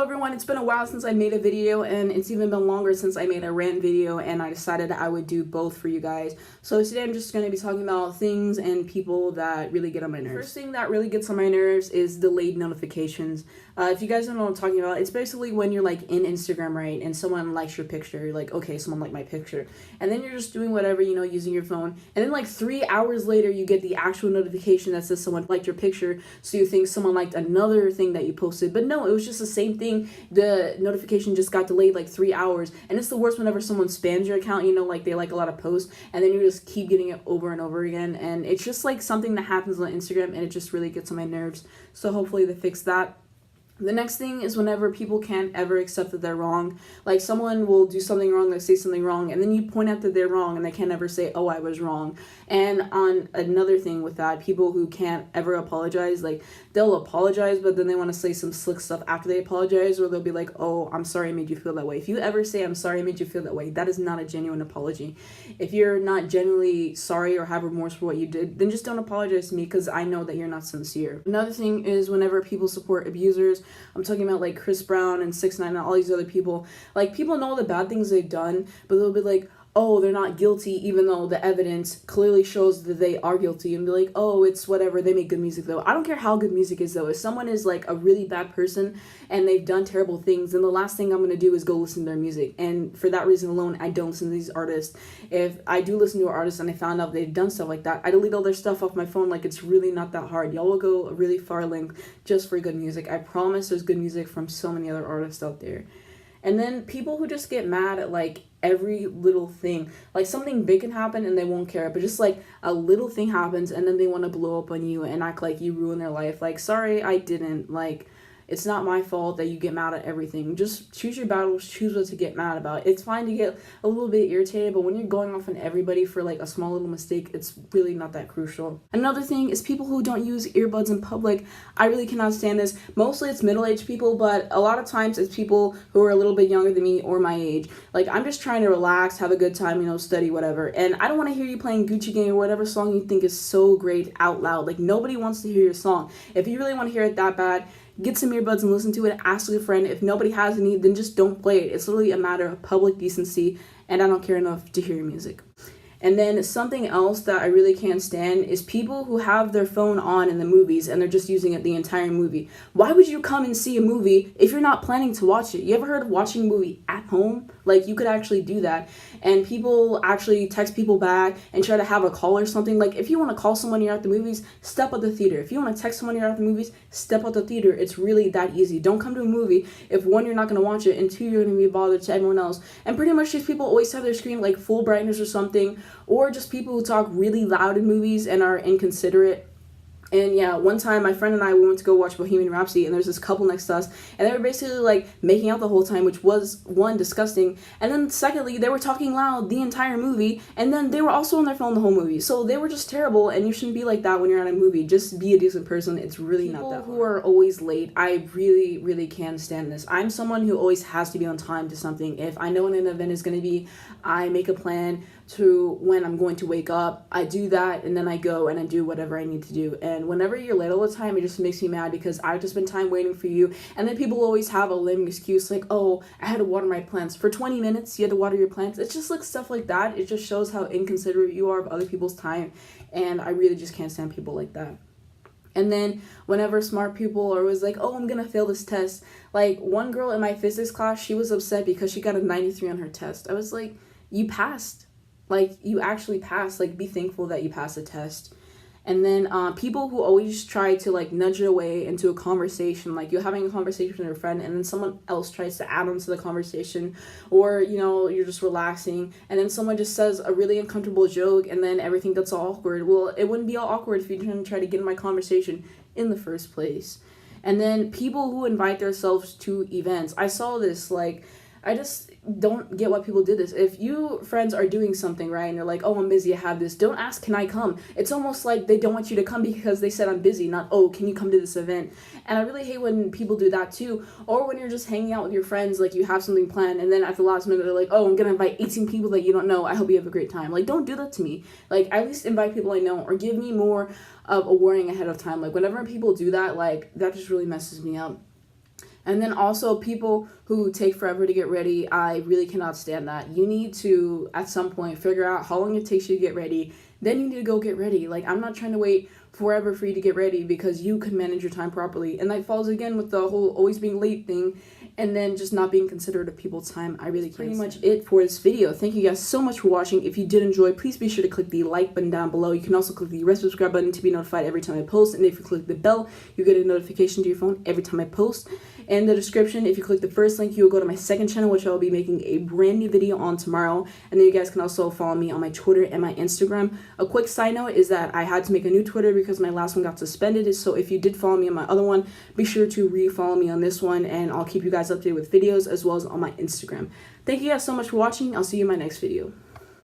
everyone, it's been a while since I made a video, and it's even been longer since I made a rant video, and I decided I would do both for you guys. So today I'm just going to be talking about things and people that really get on my nerves. The first thing that really gets on my nerves is delayed notifications. If you guys don't know what I'm talking about, it's basically when you're like in Instagram, right, and someone likes your picture. You're like, okay, someone liked my picture, and then you're just doing whatever, you know, using your phone, and then like 3 hours later you get the actual notification that says someone liked your picture, so you think someone liked another thing that you posted, but no, it was just the same thing. The notification just got delayed like 3 hours, and it's the worst whenever someone spams your account, you know, like they like a lot of posts, and then you just keep getting it over and over again, and it's just like something that happens on Instagram, and it just really gets on my nerves. So hopefully they fix that. The next thing is whenever people can't ever accept that they're wrong. Like someone will do something wrong, they say something wrong, and then you point out that they're wrong and they can't ever say, oh, I was wrong. And on another thing with that, people who can't ever apologize, like they'll apologize, but then they want to say some slick stuff after they apologize, or they'll be like, oh, I'm sorry I made you feel that way. If you ever say, I'm sorry I made you feel that way, that is not a genuine apology. If you're not genuinely sorry or have remorse for what you did, then just don't apologize to me, because I know that you're not sincere. Another thing is whenever people support abusers. I'm talking about like Chris Brown and 6ix9ine and all these other people. Like, people know the bad things they've done, but they'll be like, oh, they're not guilty, even though the evidence clearly shows that they are guilty, and be like, oh, it's whatever, they make good music though. I don't care how good music is though. If someone is like a really bad person and they've done terrible things, then the last thing I'm going to do is go listen to their music. And for that reason alone, I don't listen to these artists. If I do listen to an artist and I found out they've done stuff like that, I delete all their stuff off my phone. Like, it's really not that hard. Y'all will go a really far length just for good music. I promise there's good music from so many other artists out there. And then people who just get mad at like every little thing. Like, something big can happen and they won't care, but just like a little thing happens and then they want to blow up on you and act like you ruined their life. Like, sorry, I didn't. Like, it's not my fault that you get mad at everything. Just choose your battles, choose what to get mad about. It's fine to get a little bit irritated, but when you're going off on everybody for like a small little mistake, it's really not that crucial. Another thing is people who don't use earbuds in public. I really cannot stand this. Mostly it's middle-aged people, but a lot of times it's people who are a little bit younger than me or my age. Like, I'm just trying to relax, have a good time, you know, study, whatever. And I don't want to hear you playing Gucci Gang or whatever song you think is so great out loud. Like, nobody wants to hear your song. If you really want to hear it that bad, get some earbuds and listen to it. Ask a friend. If nobody has any, then just don't play it. It's literally a matter of public decency, and I don't care enough to hear your music. And then something else that I really can't stand is people who have their phone on in the movies and they're just using it the entire movie. Why would you come and see a movie if you're not planning to watch it? You ever heard of watching a movie at home? Like, you could actually do that. And people actually text people back and try to have a call or something. Like, if you want to call someone you're at the movies, step out the theater. If you want to text someone you're at the movies, step out the theater. It's really that easy. Don't come to a movie if, one, you're not going to watch it, and two, you're going to be bothered to everyone else. And pretty much these people always have their screen like full brightness or something, or just people who talk really loud in movies and are inconsiderate. And yeah, one time my friend and I, we went to go watch Bohemian Rhapsody, and there's this couple next to us, and they were basically like making out the whole time, which was, one, disgusting, and then secondly, they were talking loud the entire movie, and then they were also on their phone the whole movie. So they were just terrible, and you shouldn't be like that when you're at a movie. Just be a decent person. It's really not that hard. People who are always late, I really, really can't stand this. I'm someone who always has to be on time to something. If I know when an event is going to be, I make a plan to when I'm going to wake up. I do that, and then I go and I do whatever I need to do. And whenever you're late all the time, it just makes me mad, because I've just been time waiting for you. And then people always have a lame excuse like, oh, I had to water my plants for 20 minutes. You had to water your plants. It's just like stuff like that. It just shows how inconsiderate you are of other people's time, and I really just can't stand people like that. And then whenever smart people are always like, oh, I'm gonna fail this test. Like, one girl in my physics class, she was upset because she got a 93 on her test. I was like, you passed. Like, you actually passed. Like, be thankful that you passed the test. And then people who always try to like nudge your way into a conversation, like you're having a conversation with your friend and then someone else tries to add on to the conversation, or, you know, you're just relaxing and then someone just says a really uncomfortable joke and then everything gets all awkward. Well, it wouldn't be all awkward if you didn't try to get in my conversation in the first place. And then people who invite themselves to events. I saw this, like, I just don't get why people did this. If you friends are doing something, right, and they're like, oh, I'm busy, I have this, don't ask, can I come? It's almost like they don't want you to come because they said I'm busy, not, oh, can you come to this event? And I really hate when people do that too. Or when you're just hanging out with your friends, like you have something planned, and then at the last minute they're like, oh, I'm gonna invite 18 people that you don't know, I hope you have a great time. Like, don't do that to me. Like, at least invite people I know, or give me more of a warning ahead of time. Like, whenever people do that, like, that just really messes me up. And then also people who take forever to get ready, I really cannot stand that. You need to, at some point, figure out how long it takes you to get ready. Then you need to go get ready. Like, I'm not trying to wait forever for you to get ready because you can manage your time properly. And that falls again with the whole always being late thing and then just not being considerate of people's time. I really can't. Pretty much it for this video. Thank you guys so much for watching. If you did enjoy, please be sure to click the like button down below. You can also click the red subscribe button to be notified every time I post. And if you click the bell, you get a notification to your phone every time I post. And in the description, if you click the first link, you'll go to my second channel, which I will be making a brand new video on tomorrow. And then you guys can also follow me on my Twitter and my Instagram. A quick side note is that I had to make a new Twitter because my last one got suspended. So if you did follow me on my other one, be sure to re-follow me on this one, and I'll keep you guys updated with videos as well as on my Instagram. Thank you guys so much for watching. I'll see you in my next video.